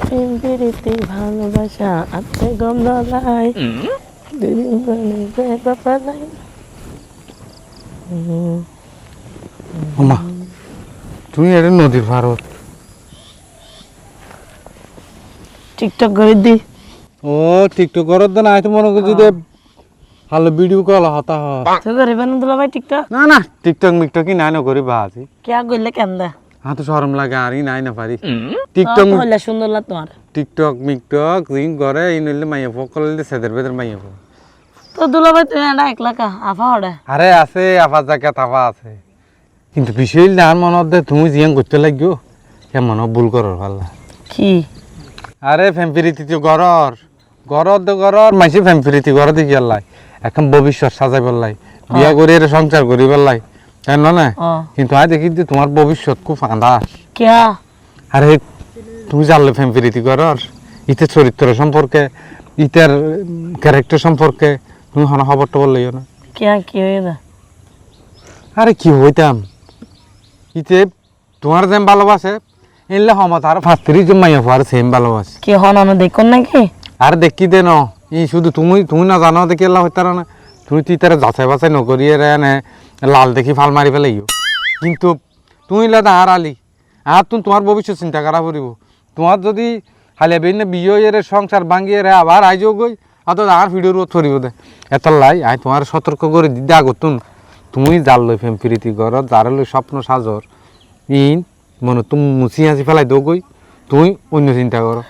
পিরিতি ভালোবাসা আত্মে গম নলাই দুদিন পরে বাপালাই। ওমা তুমি এটা নদীর ভারত টিকটক করে দি। ও টিকটক করত না তো মনে করছি যে ভালো ভিডিও কল হতা হয় তো করিবে না দুলা ভাই টিকটক? না না টিকটক মিকটক কি নাই না করি বাজি কেয়া গইলে কেন্দা হ্যাঁ তো শরম লাগে আর নাই না পারি টিকটক টিকটক হইলে সুন্দর লাগ তোমার। টিকটক মিকটক রিং করে এই নইলে মাইয়া ফোক করলে সেদের বেদের মাইয়া ফোক তো দুলা ভাই তুমি এটা একলা কা আফা হড়ে আরে আছে আফা জায়গা তাফা আছে কিন্তু বিষয় না মনত দে তুমি জিয়াং করতে লাগো কেমন ভুল করর ভাল্লা কি? আরে ফ্যাম্পিরিতি তো গরর গরর দে গরর মাইসি ফ্যাম্পিরিতি গর দি গেলাই এখন ভবিষ্যৎ সাজাই বললাই বিয়া করে এর সংসার করি বললাই তাই না কিন্তু আজ দেখি যে তোমার ভবিষ্যৎ খুব আন্দাজ কেয়া? আরে তুমি জানলে ফ্যাম্পিরিতি গরর ইতের চরিত্র সম্পর্কে ইতের ক্যারেক্টার সম্পর্কে তুমি হন খবরটা বললেই না কেয়া কি হয়ে দা? আরে কি হইতাম ইতে তোমার যেম ভালোবাসে এলে হমত আর 35 মাইয়া হওয়ার সেম ভালোবাসে কি হন আমি দেখুন নাকি? আর দেখি দে ন ই শুধু তুমি না জানো দেখি এলা হইতার না তুমি তুই তারা যাচাই বাছাই নকরিয়ে রে নে লাল দেখি ফাল মারি ফেলাইও কিন্তু তুই লাদা আর আলি আর তুমি তোমার ভবিষ্যৎ চিন্তা করা পড়িব তোমার যদি হালিয়া বেনে বিয়ে এর সংসার ভাঙিয়ে রে আবার আইজও গই অত আর ভিডিও রোধ করিব দে এত লাই আই তোমার সতর্ক করে দিদে আগতুন তুমি জাল লই ফেম প্রীতি ঘর যার লই স্বপ্ন সাজর ইন মনে তুমি মুছি হাসি ফেলাই দো গই তুই অন্য চিন্তা করো।